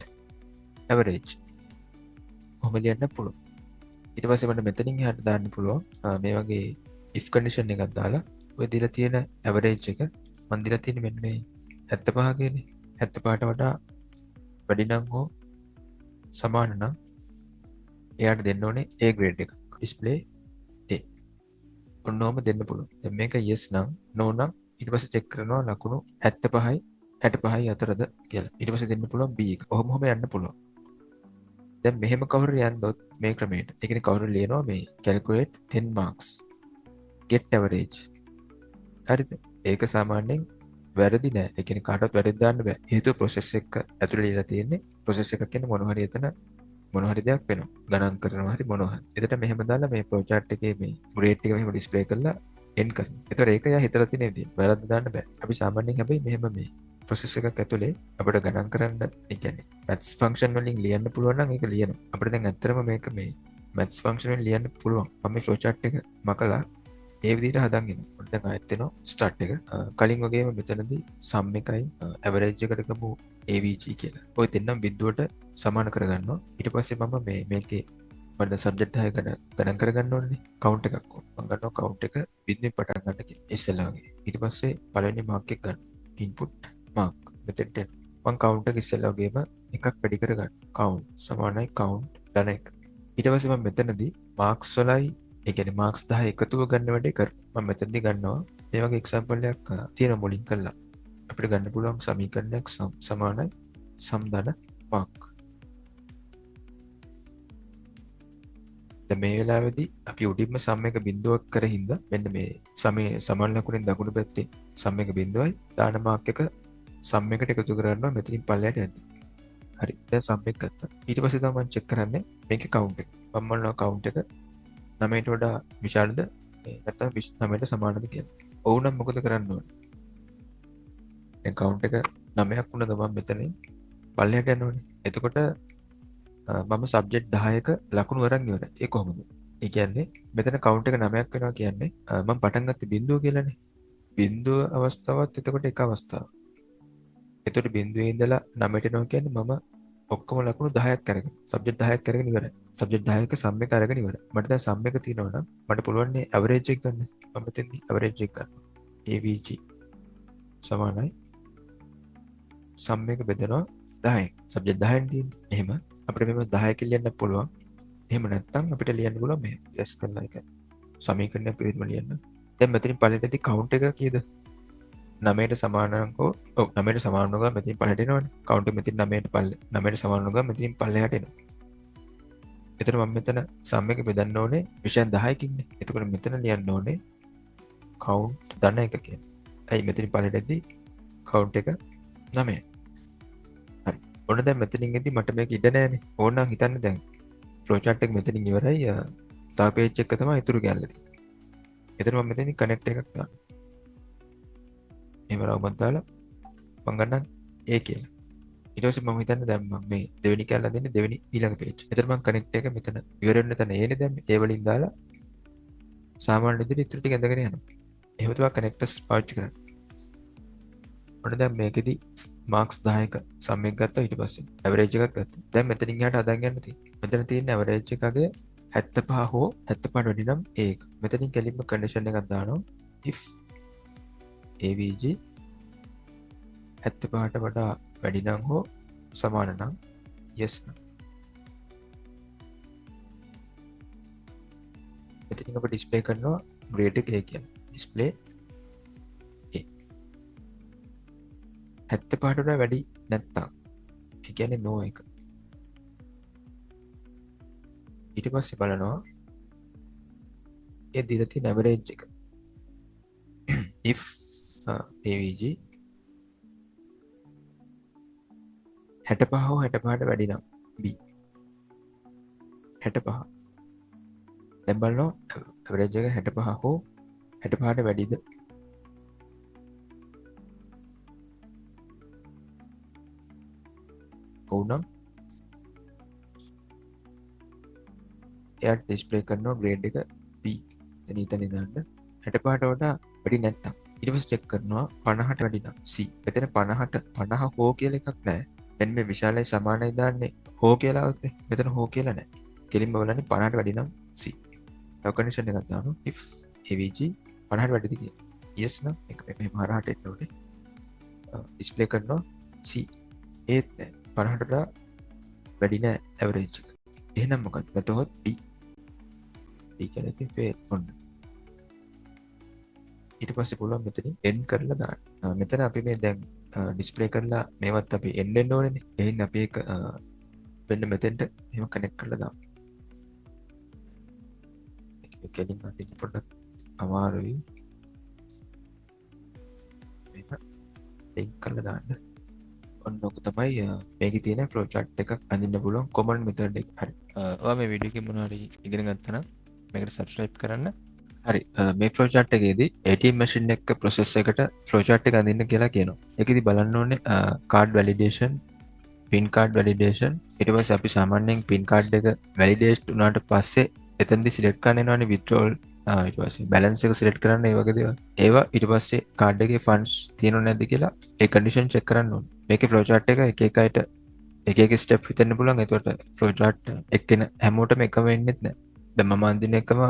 average. කොහොමද ලියන්න පුළුවන්. ඊට පස්සේ මට මෙතනින් එහාට දාන්න පුළුවන් මේ වගේ if condition එකක් දාලා ඔය දීලා තියෙන average එක මම දීලා තියෙන්නේ මෙන්න මේ 75 කියන්නේ 75ට වඩා වැඩි නම් හෝ සමාන නම් එයාට දෙන්න ඕනේ A grade එකක්. display A. ඔන්නෝම දෙන්න පුළුවන්. දැන් මේක yes නම් no නම් ඊට පස්සේ චෙක් කරනවා ලකුණු 75යි 65යි අතරද කියලා. ඊට පස්සේ දෙන්න පුළුවන් B එක. ඔහොම යන්න පුළුවන්. දැන් මෙහෙම කවුරු යන්දොත් මේ ක්‍රමයට. ඒ කියන්නේ කවුරු ලියනවා මේ calculate 10 marks get average. හරිද? ඒක සාමාන්‍යයෙන් වැරදි නෑ. ඒ කියන්නේ කාටවත් වැරදි දාන්න බෑ. හේතුව process එක ඇතුලේ ලියලා තියෙන්නේ process එකක් කියන්නේ මොන හරි එතන මොන හරි දෙයක් වෙනවා. ගණන් කරනවා හරි මොනවා හරි. එතකොට මෙහෙම දාලා මේ flow chart එකේ මේ grade එක මෙහෙම display කරලා end කරනවා. එතකොට ඒක යා හිතලා තියෙන විදිය. වැරද්ද දාන්න බෑ. අපි සාමාන්‍යයෙන් හැබැයි මෙහෙම මේ process එකක් ඇතුලේ අපිට ගණන් කරන්න ඒ කියන්නේ maths function වලින් ලියන්න පුළුවන් නම් ඒක ලියනවා. අපිට දැන් ඇත්තටම මේක මේ maths function වලින් ලියන්න පුළුවන්. මම මේ flow chart එක මකලා ඒ විදිහට හදන් එනවා. දැන් ආයෙත් එනවා start එක. කලින් වගේම මෙතනදී sum එකයි average එකට ගමු AVG කියලා. ඔය දෙන්නම් බිඳුවට සමාන කරගන්නවා. ඊට පස්සේ මම මේකේ මම දැන් subject 10 ගණන් කරගන්න ඕනේ. count එකක් ඕන. මම ගන්නවා count එක බිඳුවෙන් පටන් ගන්න කියලා. ඉස්සෙල්ලා වගේ. ඊට පස්සේ පළවෙනි mark එක ගන්න. input mark මෙතෙන්ට මම count එක ඉස්සෙල්ලා වගේම එකක් වැඩි කරගන්න. count සමානයි count ධන 1. ඊට පස්සේ මම මෙතනදී marks වලයි ඒ කියන්නේ marks 10 එකතුව ගන්න වැඩේ කරනවා. මම මෙතනදී ගන්නවා මේ වගේ example එකක් තියෙන මුලින් කළා. අපිට ගන්න පුළුවන් සමීකරණයක් සමානයි sum ධන mark. දැන් මේ වෙලාවේදී අපි උඩින්ම sum එක බිඳුවක් කර හින්දා මෙන්න මේ සමේ සමාන ලකුණෙන් දකුණු පැත්තේ sum එක බිඳුවයි දාන mark එක sum එකට එකතු කරනවා මෙතනින් පල්ලයට යද්දි. හරි. දැන් sum එක ගත්තා. ඊට පස්සේ තමයි මම check කරන්නේ මේකේ count එක. මම බලනවා count එක 9ට වඩා විශාලද නැත්නම් 29ට සමානද කියලා. ඔව් නම් මොකද කරන්න ඕනේ? දැන් count එක 9ක් වුණ ගමන් මෙතනින් පල්ලයට යන්න ඕනේ. එතකොට මම subject 10ක ලකුණු අරන් ඉවරයි. ඒ කොහොමද? ඒ කියන්නේ මෙතන count එක 9ක් වෙනවා කියන්නේ මම පටන් ගත්තේ බිඳුව කියලානේ. බිඳුව අවස්ථාවත් එතකොට එක අවස්ථාවක්. එතකොට බිඳුවේ ඉඳලා 9ට යනවා කියන්නේ මම ඔක්කොම ලකුණු 10ක් අරගෙන subject 10ක් අරගෙන ඉවරයි. subject 10ක sum එක අරගෙන ඉවරයි. මට දැන් sum එක තියෙනවා නම් මට පුළුවන් නේ average එක ගන්න. මම මෙතෙන්දී average එක ගන්නවා. AVG සමානයි sum එක බෙදනවා 10යි. subject 10න් තියෙන්නේ. එහෙම අපිට මෙහෙම 10 කියලා ලියන්න පුළුවන්. එහෙම නැත්නම් අපිට ලියන්න පුළුවන් මෙහෙම. yes කරලා එක සමීකරණයක් විදිහටම ලියන්න. දැන් මෙතනින් පළවෙනිදී count එක කීයද? 9ට සමානකෝ ඔව් 9ට සමාන වුණා මෙතනින් පල්ලෙට එනවනේ කවුන්ට් එක මෙතන 9ට සමාන වුණා මෙතනින් පල්ලෙහාට එනවා. එතකොට මම මෙතන සම් එක බෙදන්න ඕනේ විෂයන් 10කින්නේ. එතකොට මෙතන ලියන්න ඕනේ කවුන්ට් ධන 1 කියලා. ඇයි මෙතනින් පල්ලෙට එද්දි කවුන්ට් එක 9යි. හරි. ඔන්න දැන් මෙතනින් එද්දි මට මේක ඉඩ නැහැනේ. ඕනනම් හිතන්න දැන් ෆ්ලෝ chart එක මෙතනින් ඉවරයි. තව page එක තමයි ඉතුරු කැල්ල තියෙන්නේ. එතන මම මෙතනින් කනෙක්ට් එකක් දානවා. එහෙම රවුමක් දාලා මම ගන්නම් A කියලා. ඊට පස්සේ මම හිතන්නේ දැන් මම මේ දෙවෙනි කැල්ල දෙන්නේ දෙවෙනි ඊළඟ page. එතන මම කනෙක්ට් එක මෙතන ඉවර වෙන තැන ඒනේ දැන් ඒ වලින් දාලා සාමාන්‍ය විදිහට ඉතුරු ටික ඇඳගෙන යනවා. එහෙම තමයි කනෙක්ටර්ස් පාවිච්චි කරන්නේ. ඔන්න දැන් මේකෙදි මාක්ස් 10ක සම් එක ගත්තා ඊට පස්සේ ඇවරේජ් එකක් ගත්තා. දැන් මෙතනින් එහාට අදන් යන්න තියෙන්නේ. මෙතන තියෙන ඇවරේජ් එකගේ 75 හෝ 75ට වැඩි නම් ඒක. මෙතනින් කෙලින්ම කන්ඩිෂන් එකක් දානවා. if avg 75ට වඩා වැඩි නම් හෝ සමාන නම් yes නම්. මෙතනින් අප ඩිස්ප්ලේ කරනවා grade එක A කියලා. display A 75ට වඩා වැඩි නැත්තම් ඒ කියන්නේ no එක. ඊට පස්සේ බලනවා ඒ දීලා තියෙන average එක. if avg 65 හෝ 65ට වැඩි නම් b 65 දැන් බලනවා average එක 65 හෝ 65ට වැඩිද ඔව් නම් එයාට ඩිස්ප්ලේ කරනවා grade එක B එතන දාන්න 65ට වඩා වැඩි නැත්තම් ඊට පස්සේ චෙක් කරනවා 50ට වැඩි නම් C එතන 50ට 50 හෝ කියලා එකක් නැහැ දැන් මේ විශාලයි සමානයි දාන්නේ හෝ කියලා આવුත් මෙතන හෝ කියලා නැහැ කෙලින්ම බලන්නේ 50ට වැඩි නම් C තව කන්ඩිෂන් එකක් දානවා if avg 50ට වැඩිද කියලා yes නම් එක මෙහෙම හරහට එන්න ඕනේ ඩිස්ප්ලේ කරනවා C ඒත් 50ට වඩා වැඩි නෑ ඇවරේජ් එක එහෙනම් මොකක්ද නැතහොත් D කියන්නේ ඉතින් ෆේල් ඔන්න ඊට පස්සේ පුළුවන් මෙතනින් end කරලා දාන්න මෙතන අපි මේ දැන් ඩිස්ප්ලේ කරලා මේවත් අපි end වෙන්න ඕනේනේ එහෙනම් අපි ඒක වෙන්න මෙතෙන්ට එහෙම කනෙක්ට් කරලා දාමු ඒක කෙලින්ම අතින් පොඩ්ඩක් අමාරුයි මේක ලින්ක් කරලා දාන්න ඔන්න ඔක තමයි මේකේ තියෙන ෆ්ලෝ chart එකක් අඳින්න පුළුවන් common method එක. හරි. ඔයා මේ වීඩියෝ එකේ මොනවා හරි ඉගෙන ගත්තා නම් මේකට subscribe කරන්න. හරි. මේ ෆ්ලෝ chart එකේදී ATM machine එක process එකට ෆ්ලෝ chart එක අඳින්න කියලා කියනවා. ඒකෙදි බලන්න ඕනේ card validation, pin card validation. ඊට පස්සේ අපි සාමාන්‍යයෙන් pin card එක validate වුණාට පස්සේ එතනදී select කරන්න එනවනේ withdrawal ඊට පස්සේ balance එක select කරන්න ඒ වගේ දේවල්. ඒවා ඊට පස්සේ card එකේ funds තියෙනව නැද්ද කියලා ඒ condition check කරන්න ඕනේ. මේකේ flow chart එක එක එක අයට එක එක step හිතන්න පුළුවන්. ඒකට flow chart එක්කෙන හැමෝටම එකම වෙන්නේත් නැහැ. දැන් මම අඳින එකම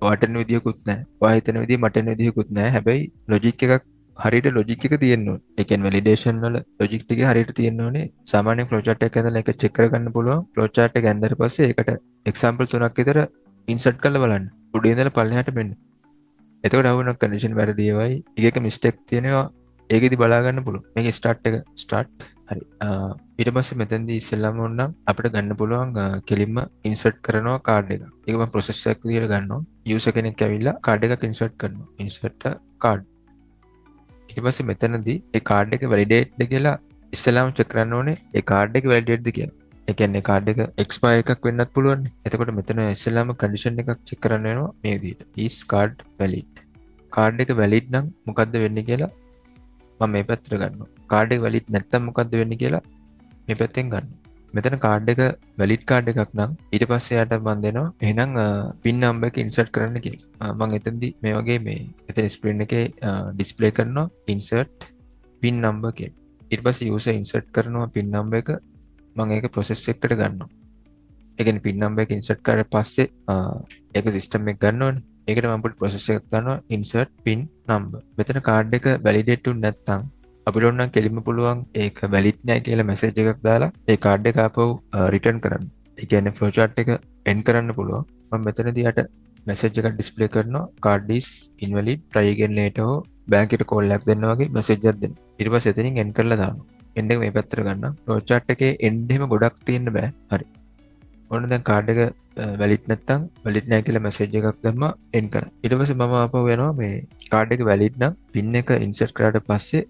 ඔයාට එන විදියකුත් නැහැ. ඔයා හිතන විදිය මට එන විදියකුත් නැහැ. හැබැයි logic එකක් හරියට logic එක තියෙන්න ඕනේ. ඒ කියන්නේ validation වල logic ටික හරියට තියෙන්න ඕනේ. සාමාන්‍ය flow chart එකක් ඇඳලා ඒක check කරගන්න පුළුවන්. flow chart එක ඇඳලා පස්සේ ඒකට example 3ක් විතර insert කරලා බලන්න. උඩින් ඉඳලා පල්ලෙහාට මෙන්න. එතකොට අවුන condition වැරදි ඒවයි. එක එක mistake තියෙනවා. ඒකෙදි බලා ගන්න පුළුවන්. මේකේ start එක start හරි. ඊට පස්සේ මෙතෙන්දී ඉස්සෙල්ලාම ඕනනම් අපිට ගන්න පුළුවන් කෙලින්ම insert කරනවා card එක. ඒක මම process එකක් විදියට ගන්නවා. user කෙනෙක් ඇවිල්ලා card එකක් insert කරනවා. insert a card. ඊට පස්සේ මෙතනදී ඒ card එක validate ද කියලා ඉස්සෙල්ලාම check කරන්න ඕනේ. ඒ card එක validate ද කියලා. ඒ කියන්නේ card එක expire එකක් වෙන්නත් පුළුවන්. එතකොට මෙතන ඉස්සෙල්ලාම condition එකක් check කරන්න වෙනවා මේ විදියට. is card valid. card එක valid නම් මොකද්ද වෙන්නේ කියලා මම මේ පැත්තට ගන්නවා. කාඩ් එක වැලිඩ් නැත්නම් මොකද්ද වෙන්නේ කියලා මේ පැත්තෙන් ගන්නවා. මෙතන කාඩ් එක වැලිඩ් කාඩ් එකක් නම් ඊට පස්සේ යාට මම දෙනවා එහෙනම් පින් නම්බර් එක ඉන්සර්ට් කරන්න කියලා. මම එතනදී මේ වගේ මේ එතන ස්ක්‍රීන් එකේ ඩිස්ප්ලේ කරනවා ඉන්සර්ට් පින් නම්බර් කියලා. ඊට පස්සේ යූසර් ඉන්සර්ට් කරනවා පින් නම්බර් එක මම ඒක ප්‍රොසෙස් එකට ගන්නවා. ඒ කියන්නේ පින් නම්බර් එක ඉන්සර්ට් කරලා පස්සේ ඒක සිස්ටම් එක ගන්න ඕනේ. ඒකට මම පොඩි ප්‍රොසෙස් එකක් දානවා insert pin number. මෙතන කාඩ් එක validate වුනේ නැත්නම් අපිට ඕන නම් කෙලින්ම පුළුවන් ඒක valid නැහැ කියලා message එකක් දාලා ඒ කාඩ් එක ආපහු return කරන්න. ඒ කියන්නේ flow chart එක end කරන්න පුළුවන්. මම මෙතනදී යට message එකක් display කරනවා card is invalid try again later හෝ බෑන්කෙට කෝල්ලයක් දෙන්න වගේ මැසේජ් එකක් දෙන්න. ඊට පස්සේ එතනින් එන්ඩ් කරලා දානවා. එන්ඩ් එක මේ පැත්තට ගන්න. ෆ්ලෝ chart එකේ එන්ඩ් එහෙම ගොඩක් තියෙන්න බෑ. හරි. ඔන්න දැන් කාඩ් එක වැලිඩ් නැත්තම් වැලිඩ් නැහැ කියලා මැසේජ් එකක් දැම්මා එන්ඩ් කරා. ඊට පස්සේ මම ආපහු යනවා මේ කාඩ් එක වැලිඩ් නම් පින් එක ඉන්සර්ට් කරාට පස්සේ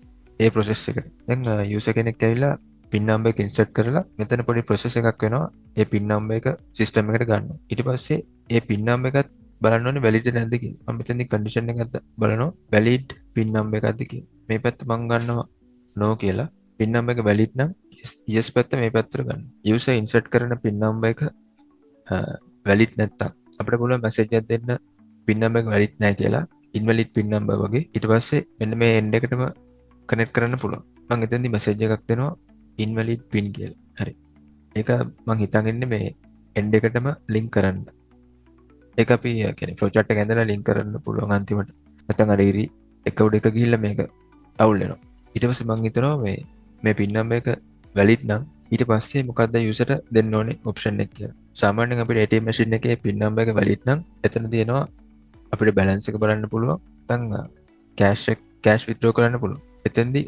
ඒ ප්‍රොසෙස් එකට. දැන් යූසර් කෙනෙක් ඇවිල්ලා පින් නම්බර් එක ඉන්සර්ට් කරලා මෙතන පොඩි ප්‍රොසෙස් එකක් වෙනවා. ඒ පින් නම්බර් එක සිස්ටම් එකට ගන්නවා. ඊට පස්සේ ඒ පින් නම්බර් එකත් බලන්න ඕනේ වැලිඩ් නැද්ද කියලා. මම මෙතනදී කන්ඩිෂන් එකක් බලනවා වැලිඩ් පින් නම්බර් එකක්ද කියලා. මේ පැත්ත මම ගන්නවා no කියලා. පින් නම්බර් එක වැලිඩ් නම් yes පැත්ත මේ පැත්තට ගන්න. යූසර් ඉන්සර්ට් කරන පින් නම්බර් එක වැලිඩ් නැත්තම් අපිට පුළුවන් මැසේජ් එකක් දෙන්න පින් නම්බර් එක වැලිඩ් නැහැ කියලා. ඉන්වැලිඩ් පින් නම්බර් වගේ. ඊට පස්සේ මෙන්න මේ එන්ඩ් එකටම කනෙක්ට් කරන්න පුළුවන්. මම එතෙන්දී මැසේජ් එකක් දෙනවා ඉන්වැලිඩ් පින් කියලා. හරි. ඒක මම හිතන් ඉන්නේ මේ එන්ඩ් එකටම ලින්ක් කරන්න. ඒක අපි කියන්නේ ෆ්ලෝ chart එක ඇඳලා ලින්ක් කරන්න පුළුවන් අන්තිමට. නැත්නම් අර ඉරි එක උඩ එක ගිහිල්ලා මේක අවුල් වෙනවා. ඊට පස්සේ මම හිතනවා මේ පින් නම්බර් එක වැලිඩ් නම් ඊට පස්සේ මොකක්ද යූසර්ට දෙන්න ඕනේ ඔප්ෂන් එක කියලා. සාමාන්‍යයෙන් අපිට ATM මැෂින් එකේ පින් නම්බර් එක වැලිඩ් නම් එතන තියෙනවා අපිට බැලන්ස් එක බලන්න පුළුවන්. නැත්නම් කෑෂ් විත්ඩ්‍රෝ කරන්න පුළුවන්. එතෙන්දී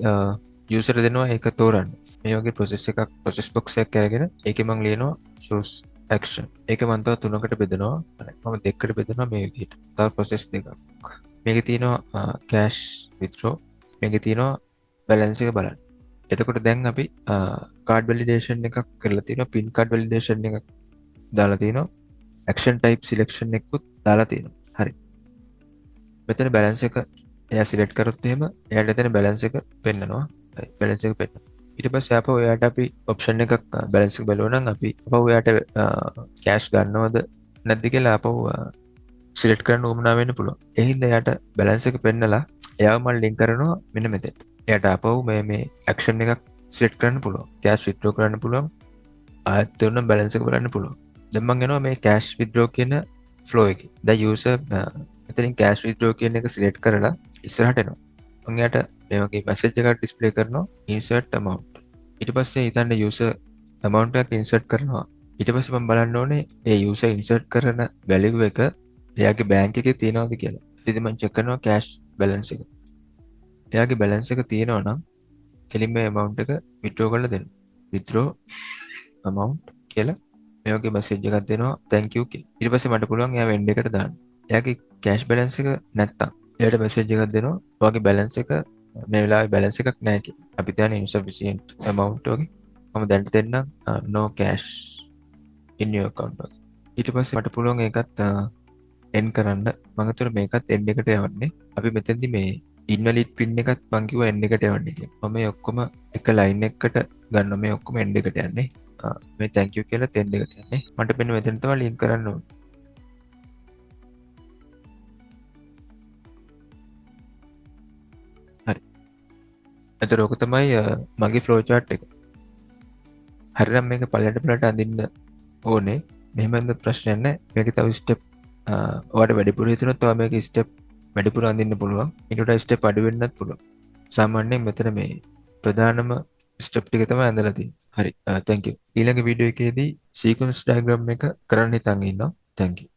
යූසර්ට දෙනවා ඒක තෝරන්න. මේ වගේ ප්‍රොසෙස් බොක්ස් එකක් අරගෙන ඒකේ මම ලියනවා choose action. ඒක මම තව තුනකට බෙදනවා. මම දෙකකට බෙදනවා මේ විදිහට. තව ප්‍රොසෙස් දෙකක්. මේකේ තියෙනවා කෑෂ් විත්ඩ්‍රෝ. මේකේ තියෙනවා බැලන්ස් එක බලන්න. එතකොට දැන් අපි කාඩ් වැලිඩේෂන් එකක් කරලා තියෙනවා. පින් කාඩ් වැලිඩේෂන් එකක් දාලා තියෙනවා. ඇක්ෂන් ටයිප් සිලෙක්ෂන් එකකුත් දාලා තියෙනවා. හරි. මෙතන බැලන්ස් එක එයා සිලෙක්ට් කරොත් එහෙම එයාට එතන බැලන්ස් එක පෙන්නනවා. හරි. බැලන්ස් එක පෙන්නනවා. ඊට පස්සේ ආපහු එයාට අපි ඔප්ෂන් එකක් බැලන්ස් එක බලුවා නම් අපි ආපහු එයාට කෑෂ් ගන්නවද නැද්ද කියලා ආපහු සිලෙක්ට් කරන්න උවමනා වෙන්න පුළුවන්. ඒ හින්දා එයාට බැලන්ස් එක පෙන්නලා එයාව මම ලින්ක් කරනවා මෙන්න මෙතෙන්ට. එයාට ආපහු මේ ඇක්ෂන් එකක් සිලෙක්ට් කරන්න පුළුවන්. කෑෂ් විත්ඩ්‍රෝ කරන්න පුළුවන්. ආයෙත් උන බැලන්ස් එක බලන්න පුළුවන්. දැන් මම යනවා මේ කෑෂ් විත්ඩ්‍රෝ කියන ෆ්ලෝ එකේ. දැන් යූසර් මෙතනින් කෑෂ් විත්ඩ්‍රෝ කියන එක සිලෙක්ට් කරලා ඉස්සරහට එනවා. මම එයාට මේ වගේ මැසේජ් එකක් ඩිස්ප්ලේ කරනවා insert amount. ඊට පස්සේ හිතන්න යූසර් amount එකක් insert කරනවා. ඊට පස්සේ මම බලන්න ඕනේ ඒ යූසර් insert කරන value එක එයාගේ බැංක් එකේ තියෙනවද කියලා. ඉතින් මම check කරනවා cash balance එක. එයාගේ balance එක තියෙනවා නම් කෙලින්ම මේ amount එක withdraw කරලා දෙන්න. withdraw amount කියලා මේ වගේ message එකක් දෙනවා thank you කියලා. ඊට පස්සේ මට පුළුවන් එයා වෙන්ඩ් එකට දාන්න. එයාගේ cash balance එක නැත්තම් එයාට message එකක් දෙනවා ඔයාගේ balance එක මේ වෙලාවේ balance එකක් නැහැ කියලා. අපි දැන් insufficient amount වගේ මම දැන් දෙන්නම් no cash in your account වගේ. ඊට පස්සේ මට පුළුවන් ඒකත් end කරන්න. මම හිතුවා මේකත් end එකට යවන්නේ. අපි මෙතෙන්දි මේ invalid pin එකත් මම කිව්වා end එකට යවන්න කියලා. මම මේ ඔක්කොම එක line එකකට ගන්නවා. මේ ඔක්කොම end එකට යන්නේ. මේ thank you කියලා end එකට යන්නේ. මට මෙන්න මෙතන තමයි link කරන්න ඕනේ. හරි. එතකොට ඔක තමයි මගේ flow chart එක. හරිනම් මේක පළලට අඳින්න ඕනේ. මෙහෙම ප්‍රශ්නයක් නැහැ. මේක තව step ඔයාලට වැඩිපුර හිතුනොත් ඔයා මේක step වැඩිපුර අඳින්න පුළුවන්. ඊට වඩා step අඩු වෙන්නත් පුළුවන්. සාමාන්‍යයෙන් මෙතන මේ ප්‍රධානම step ටික තමයි ඇඳලා තියෙන්නේ. හරි. thank you. ඊළඟ වීඩියෝ එකේදී sequence diagram එක කරන්න හිතන් ඉන්නවා. thank you.